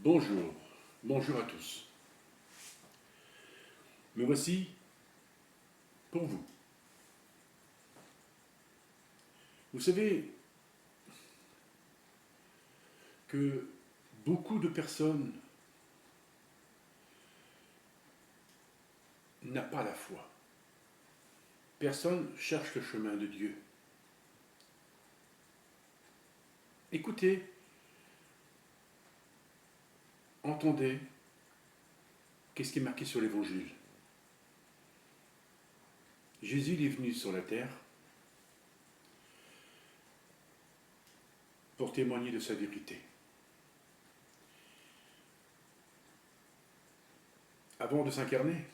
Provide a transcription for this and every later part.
Bonjour, bonjour à tous. Me voici pour vous. Vous savez que beaucoup de personnes n'ont pas la foi. Personne cherche le chemin de Dieu. Écoutez, entendez, qu'est-ce qui est marqué sur l'Évangile. Jésus est venu sur la terre pour témoigner de sa vérité. Avant de s'incarner,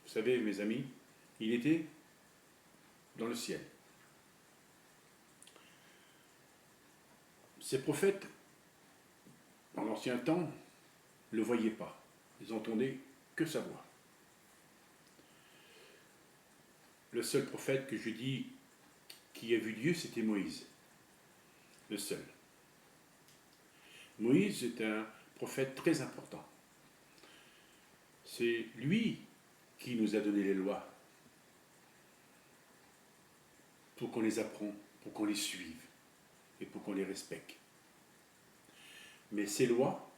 vous savez, mes amis, il était dans le ciel. Ces prophètes, dans l'ancien temps, ne le voyaient pas. Ils n'entendaient que sa voix. Le seul prophète que je dis qui a vu Dieu, c'était Moïse. Le seul. Moïse est un prophète très important. C'est lui qui nous a donné les lois pour qu'on les apprenne, pour qu'on les suive et pour qu'on les respecte. Mais ces lois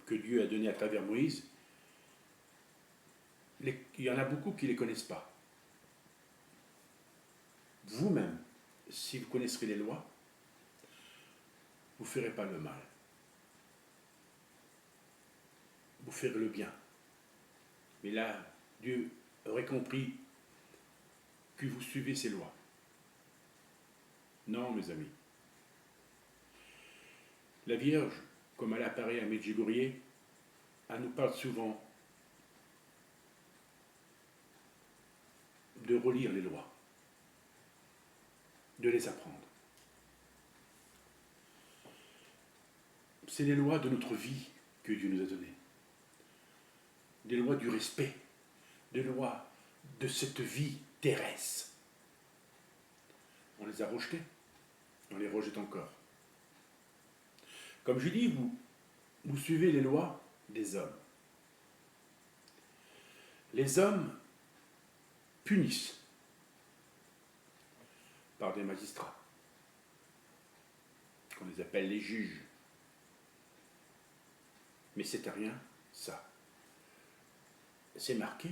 que Dieu a données à travers Moïse, il y en a beaucoup qui ne les connaissent pas. Vous-même, si vous connaisserez les lois, vous ne ferez pas le mal. Vous ferez le bien. Mais là, Dieu aurait compris que vous suivez ces lois. Non, mes amis. La Vierge, comme elle apparaît à Medjugorje, elle nous parle souvent de relire les lois, de les apprendre. C'est les lois de notre vie que Dieu nous a données. Des lois du respect, des lois de cette vie terrestre. On les a rejetées, on les rejette encore. Comme je dis, vous suivez les lois des hommes. Les hommes punissent par des magistrats, qu'on les appelle les juges. Mais c'est à rien, ça. C'est marqué,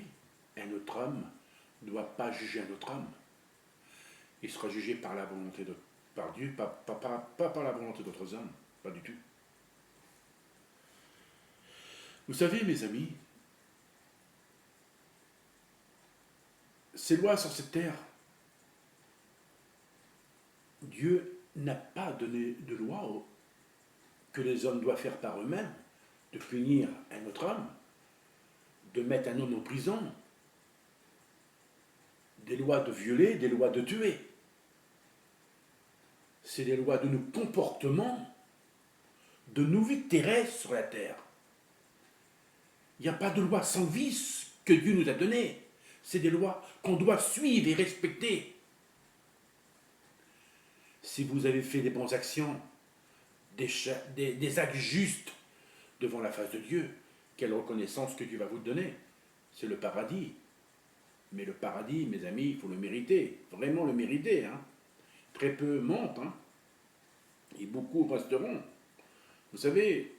un autre homme ne doit pas juger un autre homme. Il sera jugé par la volonté par Dieu, pas par la volonté d'autres hommes, pas du tout. Vous savez, mes amis, ces lois sur cette terre, Dieu n'a pas donné de loi que les hommes doivent faire par eux-mêmes, de punir un autre homme, de mettre un homme en prison, des lois de violer, des lois de tuer. C'est des lois de nos comportements, de nos vies terrestres sur la terre. Il n'y a pas de loi sans vice que Dieu nous a données. C'est des lois qu'on doit suivre et respecter. Si vous avez fait des bonnes actions, des actes justes devant la face de Dieu, quelle reconnaissance que Dieu va vous donner. C'est le paradis. Mais le paradis, mes amis, il faut le mériter. Vraiment le mériter. Hein. Très peu montent. Hein. Et beaucoup resteront. Vous savez,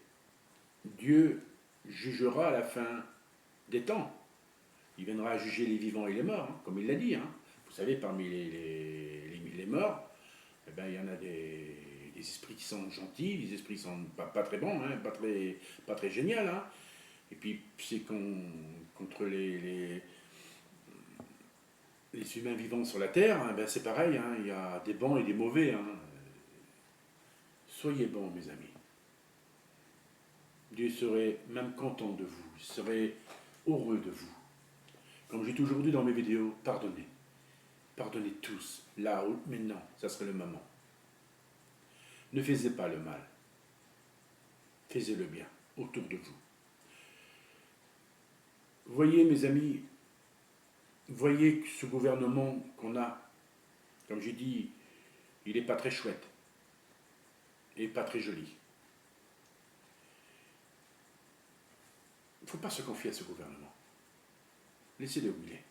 Dieu jugera à la fin des temps. Il viendra juger les vivants et les morts, hein, comme il l'a dit. Hein. Vous savez, parmi les morts, eh ben, il y en a des esprits qui sont gentils, des esprits qui sont pas très bons, hein, pas très géniaux. Hein. Et puis, c'est contre les humains vivants sur la terre, hein, ben c'est pareil, hein, il y a des bons et des mauvais. Hein. Soyez bons, mes amis. Dieu serait même content de vous, il serait heureux de vous. Comme j'ai toujours dit dans mes vidéos, pardonnez. Pardonnez tous, là, maintenant, ça serait le moment. Ne faites pas le mal. Faites le bien autour de vous. Voyez, mes amis, voyez que ce gouvernement qu'on a, comme j'ai dit, il n'est pas très chouette. Il n'est pas très joli. Il ne faut pas se confier à ce gouvernement. Laissez-le où il est.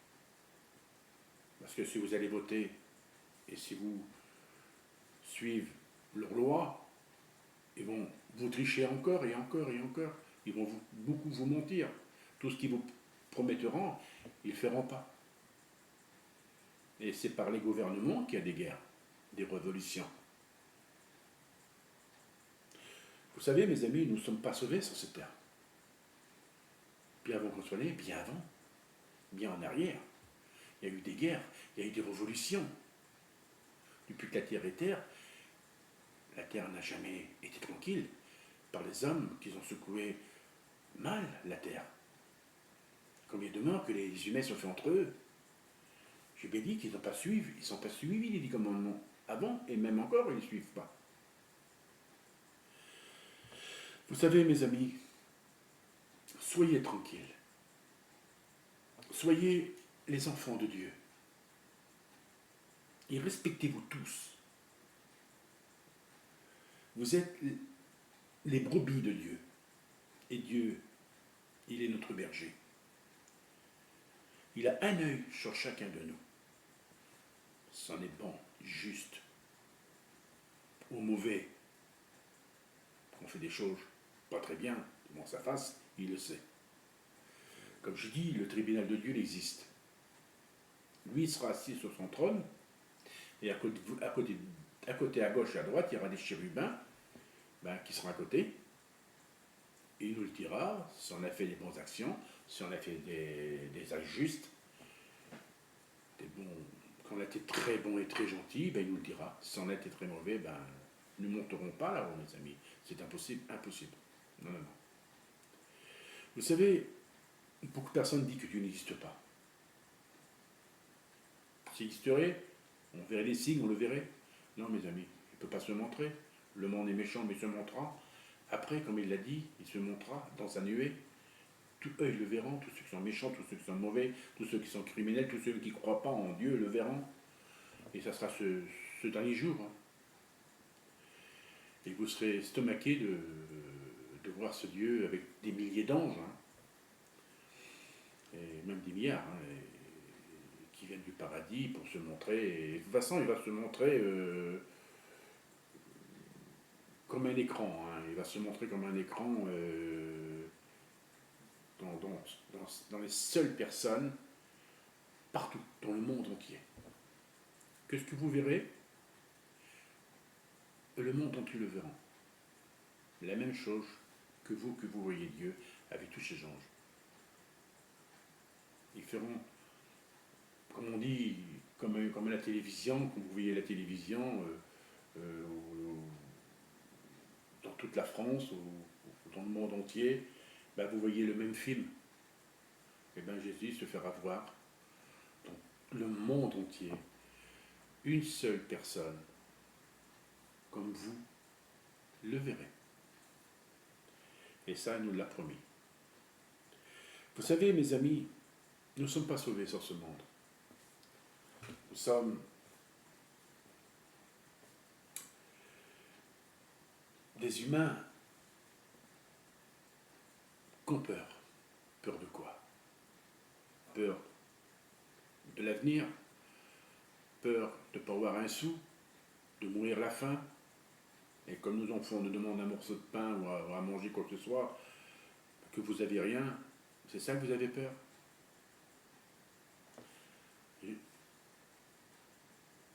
Parce que si vous allez voter et si vous suivez leurs lois, ils vont vous tricher encore et encore et encore. Ils vont beaucoup vous mentir. Tout ce qu'ils vous promettront, ils ne le feront pas. Et c'est par les gouvernements qu'il y a des guerres, des révolutions. Vous savez, mes amis, nous ne sommes pas sauvés sur cette terre. Bien avant qu'on soit né, bien avant, bien en arrière. Il y a eu des guerres, il y a eu des révolutions. Depuis que la terre est terre, la terre n'a jamais été tranquille par les hommes qui ont secoué mal la terre. Combien de morts que les humains se sont fait entre eux. J'ai bien dit qu'ils n'ont pas suivi, ils sont pas suivis les 10 commandements avant, et même encore, ils ne les suivent pas. Vous savez, mes amis, soyez tranquilles. Soyez les enfants de Dieu. Et respectez-vous tous. Vous êtes les brebis de Dieu. Et Dieu, il est notre berger. Il a un œil sur chacun de nous. C'en est bon, juste, ou mauvais. On fait des choses pas très bien devant sa face, il le sait. Comme je dis, le tribunal de Dieu il existe. Lui il sera assis sur son trône, et à côté, à gauche et à droite, il y aura des chérubins qui seront à côté. Et il nous le dira si on a fait des bonnes actions, si on a fait des actes justes, quand on a été très bon et très gentil, il nous le dira. Si on a été très mauvais, nous ne monterons pas là-haut, mes amis. C'est impossible, impossible. Non, non, non. Vous savez, beaucoup de personnes disent que Dieu n'existe pas. S'il existerait, on verrait les signes, on le verrait. Non, mes amis, il ne peut pas se montrer. Le monde est méchant, mais il se montrera. Après, comme il l'a dit, il se montrera dans sa nuée. Tout œil le verront, tous ceux qui sont méchants, tous ceux qui sont mauvais, tous ceux qui sont criminels, tous ceux qui ne croient pas en Dieu le verront. Et ça sera ce dernier jour. Hein. Et vous serez estomaqués de voir ce Dieu avec des milliers d'anges, hein, et même des milliards, hein, qui viennent du paradis pour se montrer. Et de toute façon, il va se montrer comme un écran. Hein, il va se montrer comme un écran dans les seules personnes, partout, dans le monde entier. Qu'est-ce que vous verrez? Le monde entier le verra. La même chose que vous voyez Dieu avec tous ces anges. Ils feront, comme on dit, comme la télévision, comme vous voyez la télévision, dans toute la France ou dans le monde entier, vous voyez le même film. Et bien Jésus se fera voir dans le monde entier. Une seule personne, comme vous, le verrez. Et ça, il nous l'a promis. Vous savez, mes amis, nous ne sommes pas sauvés sur ce monde. Nous sommes des humains qui ont peur. Peur de quoi? Peur de l'avenir, peur de ne pas avoir un sou, de mourir la faim. Et comme nos enfants nous demandent un morceau de pain ou à manger quoi que ce soit, que vous n'avez rien, c'est ça que vous avez peur? Et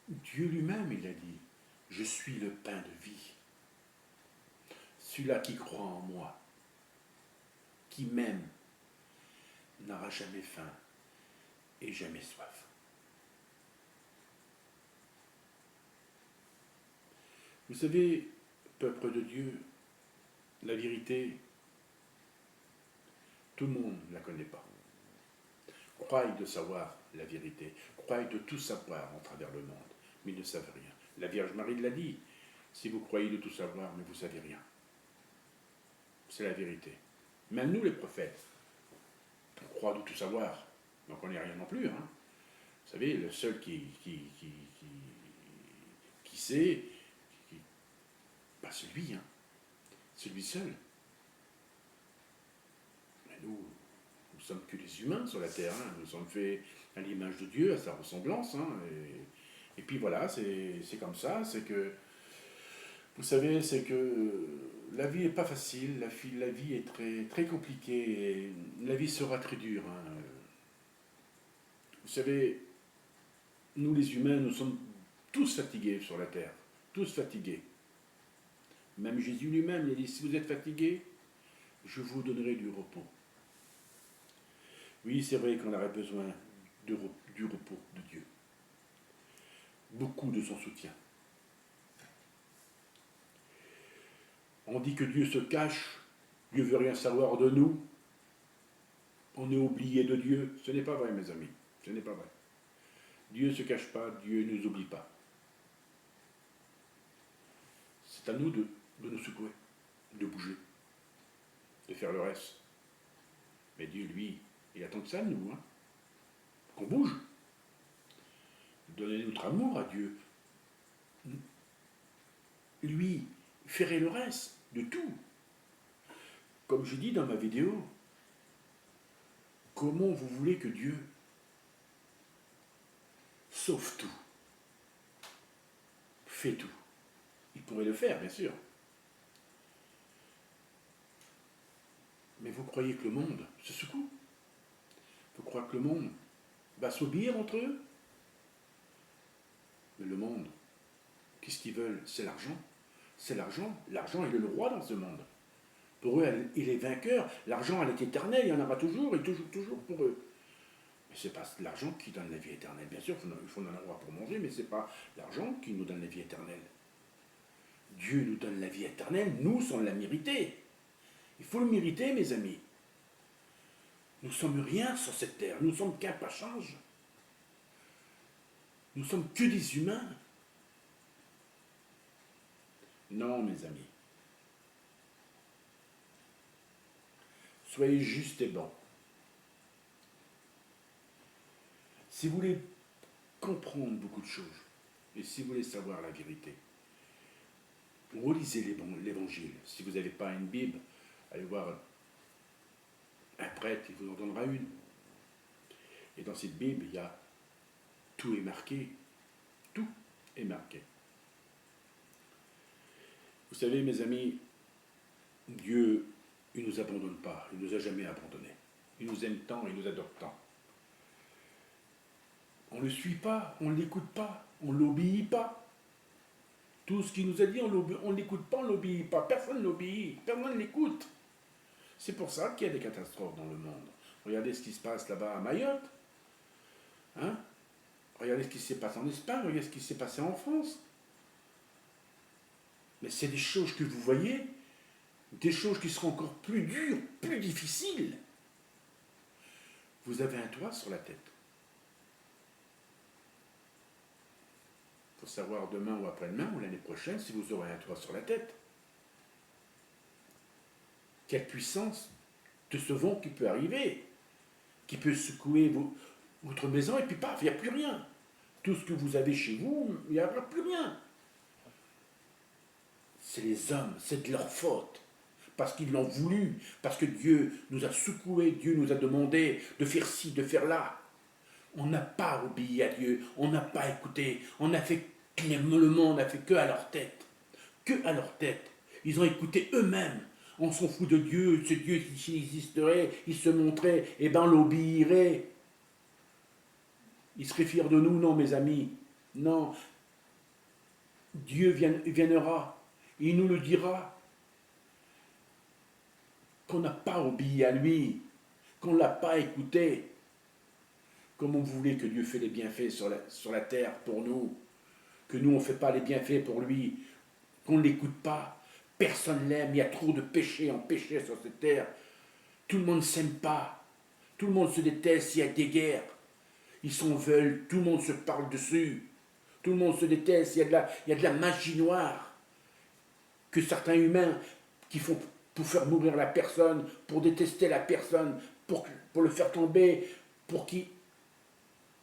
Dieu lui-même, il a dit, je suis le pain de vie. Celui-là qui croit en moi, qui m'aime, n'aura jamais faim et jamais soif. Vous savez, peuple de Dieu, la vérité, tout le monde ne la connaît pas. Croient de savoir la vérité, croient de tout savoir en travers le monde, mais ils ne savent rien. La Vierge Marie l'a dit, si vous croyez de tout savoir, mais vous ne savez rien. C'est la vérité. Même nous, les prophètes, on croit de tout savoir, donc on n'est rien non plus. Hein. Vous savez, le seul qui sait, c'est lui, hein. C'est lui seul. Mais Nous sommes que des humains sur la terre, hein. Nous sommes faits à l'image de Dieu, à sa ressemblance, hein. Et puis voilà, c'est comme ça, c'est que, vous savez, c'est que la vie n'est pas facile, la vie est très, très compliquée, et la vie sera très dure, hein. Vous savez, nous les humains, nous sommes tous fatigués sur la terre, tous fatigués. Même Jésus lui-même, il a dit, si vous êtes fatigués, je vous donnerai du repos. Oui, c'est vrai qu'on aurait besoin du repos de Dieu. Beaucoup de son soutien. On dit que Dieu se cache, Dieu veut rien savoir de nous. On est oublié de Dieu. Ce n'est pas vrai, mes amis. Ce n'est pas vrai. Dieu ne se cache pas, Dieu ne nous oublie pas. C'est à nous de nous secouer, de bouger, de faire le reste. Mais Dieu, lui, il attend que ça de nous, hein, qu'on bouge. Donner notre amour à Dieu. Lui, ferait le reste de tout. Comme je dis dans ma vidéo, comment vous voulez que Dieu sauve tout, fait tout? Il pourrait le faire, bien sûr. Mais vous croyez que le monde se secoue? Vous croyez que le monde va s'obéir entre eux? Mais le monde, qu'est-ce qu'ils veulent? C'est l'argent. C'est l'argent. L'argent, il est le roi dans ce monde. Pour eux, il est vainqueur. L'argent, elle est éternelle, il y en aura toujours et toujours, toujours pour eux. Mais ce n'est pas l'argent qui donne la vie éternelle. Bien sûr, il faut en avoir pour manger, mais ce n'est pas l'argent qui nous donne la vie éternelle. Dieu nous donne la vie éternelle, nous, sans la mériter. Il faut le mériter, mes amis. Nous ne sommes rien sur cette terre. Nous ne sommes qu'un pas-change. Nous ne sommes que des humains. Non, mes amis. Soyez justes et bons. Si vous voulez comprendre beaucoup de choses, et si vous voulez savoir la vérité, relisez l'Évangile. Si vous n'avez pas une Bible, allez voir un prêtre, il vous en donnera une. Et dans cette Bible, il y a tout est marqué. Tout est marqué. Vous savez, mes amis, Dieu, il ne nous abandonne pas. Il ne nous a jamais abandonnés. Il nous aime tant, il nous adore tant. On ne le suit pas, on ne l'écoute pas, on ne l'obéit pas. Tout ce qu'il nous a dit, on ne l'écoute pas, on ne l'obéit pas. Personne ne l'obéit, personne ne l'écoute. C'est pour ça qu'il y a des catastrophes dans le monde. Regardez ce qui se passe là-bas à Mayotte. Hein? Regardez ce qui s'est passé en Espagne, regardez ce qui s'est passé en France. Mais c'est des choses que vous voyez, des choses qui seront encore plus dures, plus difficiles. Vous avez un toit sur la tête. Il faut savoir demain ou après-demain ou l'année prochaine si vous aurez un toit sur la tête. Quelle puissance de ce vent qui peut arriver, qui peut secouer votre maison et puis paf, il n'y a plus rien. Tout ce que vous avez chez vous, il n'y aura plus rien. C'est les hommes, c'est de leur faute. Parce qu'ils l'ont voulu, parce que Dieu nous a secoués, Dieu nous a demandé de faire ci, de faire là. On n'a pas obéi à Dieu, on n'a pas écouté, on a fait, le monde n'a fait que à leur tête. Que à leur tête. Ils ont écouté eux-mêmes. On s'en fout de Dieu, ce Dieu qui existerait, il se montrait, et ben on l'obéirait. Il serait fier de nous, non mes amis. Non. Dieu viendra, il nous le dira. Qu'on n'a pas obéi à lui, qu'on ne l'a pas écouté. Comment vous voulez que Dieu fait les bienfaits sur la terre pour nous, que nous on ne fait pas les bienfaits pour lui, qu'on ne l'écoute pas. Personne l'aime, il y a trop de péchés en péché sur cette terre. Tout le monde ne s'aime pas, tout le monde se déteste, il y a des guerres. Ils s'en veulent, tout le monde se parle dessus, tout le monde se déteste, il y a de la magie noire que certains humains qui font pour faire mourir la personne, pour détester la personne, pour le faire tomber, pour qu'il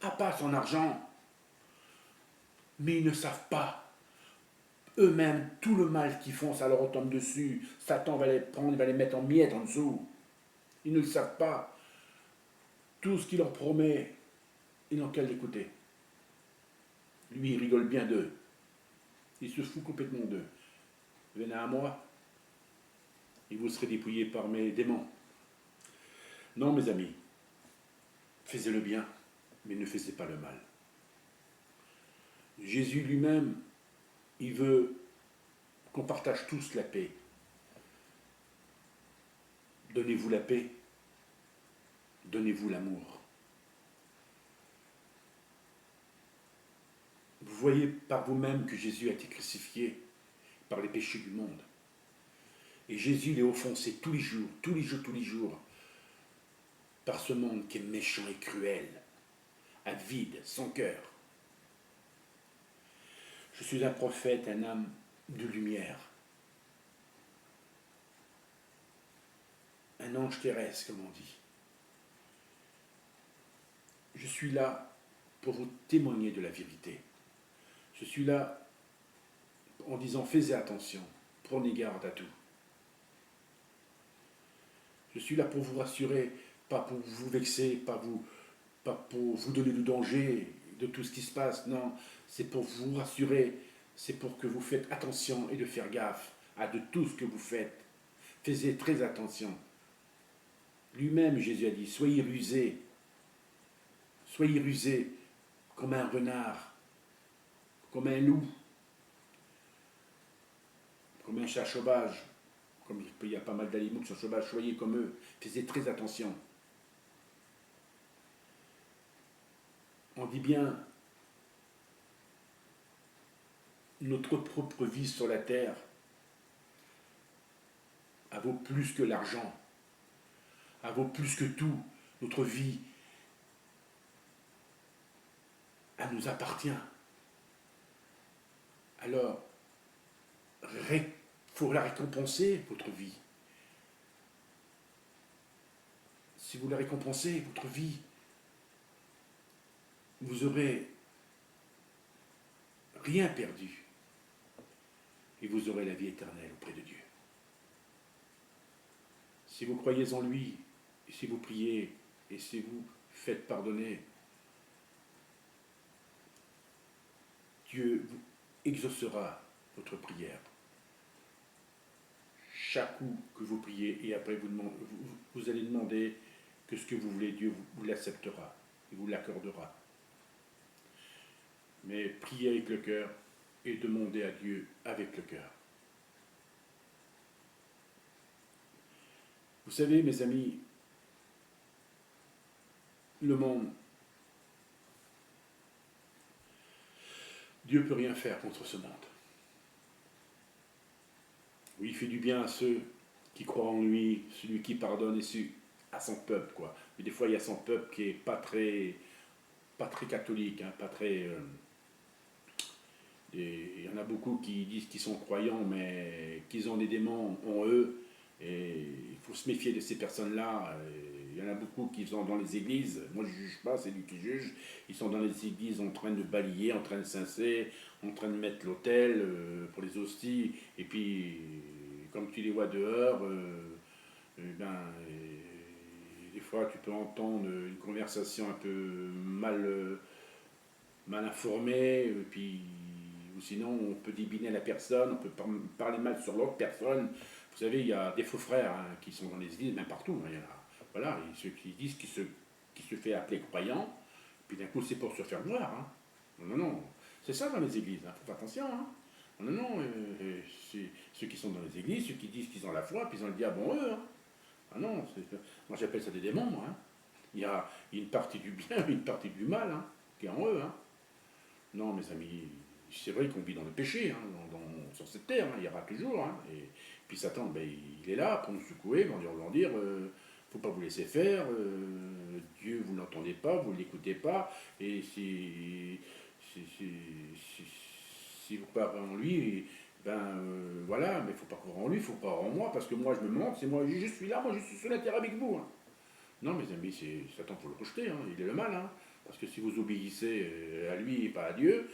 n'a pas son argent. Mais ils ne savent pas. Eux-mêmes, tout le mal qu'ils font, ça leur retombe dessus. Satan va les prendre, il va les mettre en miettes en dessous. Ils ne le savent pas. Tout ce qu'il leur promet, ils n'ont qu'à l'écouter. Lui, il rigole bien d'eux. Il se fout complètement d'eux. Venez à moi, et vous serez dépouillés par mes démons. Non, mes amis, faites le bien, mais ne faites pas le mal. Jésus lui-même, il veut qu'on partage tous la paix. Donnez-vous la paix, donnez-vous l'amour. Vous voyez par vous-même que Jésus a été crucifié par les péchés du monde. Et Jésus l'est offensé tous les jours, tous les jours, tous les jours, par ce monde qui est méchant et cruel, avide, sans cœur. Je suis un prophète, un âme de lumière, un ange terrestre, comme on dit. Je suis là pour vous témoigner de la vérité. Je suis là en disant, faites attention, prenez garde à tout. Je suis là pour vous rassurer, pas pour vous vexer, pas pour vous donner le danger de tout ce qui se passe. Non, c'est pour vous rassurer, c'est pour que vous faites attention et de faire gaffe à de tout ce que vous faites. Faites très attention. Lui-même, Jésus a dit, soyez rusés comme un renard, comme un loup, comme un chat sauvage. Comme il y a pas mal d'animaux qui sont sauvages, soyez comme eux, faites très attention. On dit bien, notre propre vie sur la terre, elle vaut plus que l'argent, elle vaut plus que tout. Notre vie, elle nous appartient. Alors, il faut la récompenser, votre vie. Si vous la récompensez, votre vie, vous aurez rien perdu. Et vous aurez la vie éternelle auprès de Dieu. Si vous croyez en lui, et si vous priez, et si vous faites pardonner, Dieu vous exaucera votre prière. Chaque coup que vous priez, et après vous allez demander que ce que vous voulez, Dieu vous l'acceptera, et vous l'accordera. Mais priez avec le cœur, et demandez à Dieu avec le cœur. Vous savez, mes amis, le monde, Dieu ne peut rien faire contre ce monde. Oui, il fait du bien à ceux qui croient en lui, celui qui pardonne et à son peuple, quoi. Mais des fois, il y a son peuple qui est pas très catholique, hein, pas très. Il y en a beaucoup qui disent qu'ils sont croyants, mais qu'ils ont des démons en eux. Et il faut se méfier de ces personnes-là. Il y en a beaucoup qui sont dans les églises. Moi, je ne juge pas, c'est lui qui juge. Ils sont dans les églises en train de balayer, en train de cincer, en train de mettre l'autel pour les hosties. Et puis, comme tu les vois dehors, des fois, tu peux entendre une conversation un peu mal informée. Et puis, ou sinon, on peut débiner la personne, on peut parler mal sur l'autre personne. Vous savez, il y a des faux frères hein, qui sont dans les églises, même partout. Hein, il y en a, voilà, et ceux qui disent qui se fait appeler croyant, puis d'un coup c'est pour se faire voir. Hein. Non, non, c'est ça dans les églises, il faut faire attention. Hein. Non, non, c'est ceux qui sont dans les églises, ceux qui disent qu'ils ont la foi, puis ils ont le diable en eux. Hein. Ah non, moi j'appelle ça des démons. Moi, hein. Il y a une partie du bien, une partie du mal hein, qui est en eux. Hein. Non, mes amis, c'est vrai qu'on vit dans le péché, hein, sur cette terre, hein, il y aura toujours. Hein, et puis Satan, ben, il est là pour nous secouer, pour nous dire, faut pas vous laisser faire, Dieu, vous l'entendez pas, vous l'écoutez pas, et si vous parlez en lui, voilà, mais il faut pas croire en lui, il faut croire en moi, parce que moi je me montre, c'est moi, je suis là, moi je suis sur la terre avec vous. Hein. Non, mes amis, Satan, faut le rejeter, hein, il est le mal, hein. Parce que si vous obéissez à lui et pas à Dieu,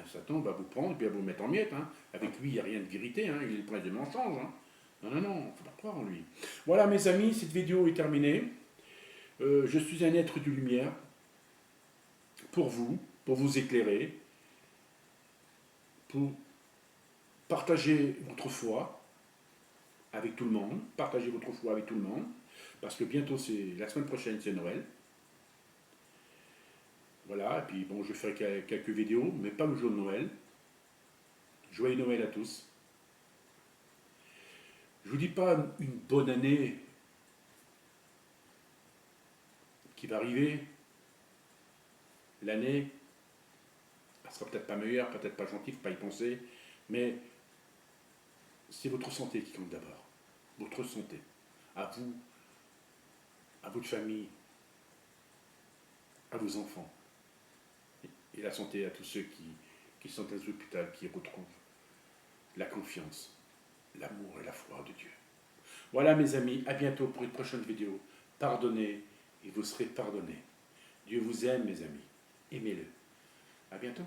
Satan va vous prendre et puis va vous mettre en miettes. Hein. Avec lui, il n'y a rien de vérité, hein. Il est le prince des mensonges. Hein. Non, non, non, il faut pas croire en lui. Voilà mes amis, cette vidéo est terminée. Je suis un être de lumière pour vous éclairer, pour partager votre foi avec tout le monde, partagez votre foi avec tout le monde, parce que bientôt, la semaine prochaine, c'est Noël. Voilà, et puis bon, je ferai quelques vidéos, mais pas le jour de Noël. Joyeux Noël à tous. Je ne vous dis pas une bonne année qui va arriver. L'année, elle sera peut-être pas meilleure, peut-être pas gentille, faut pas y penser, mais c'est votre santé qui compte d'abord. Votre santé. À vous, à votre famille, à vos enfants. Et la santé à tous ceux qui sont dans l'hôpital, qui retrouvent la confiance, l'amour et la foi de Dieu. Voilà mes amis, à bientôt pour une prochaine vidéo. Pardonnez et vous serez pardonnés. Dieu vous aime mes amis. Aimez-le. À bientôt.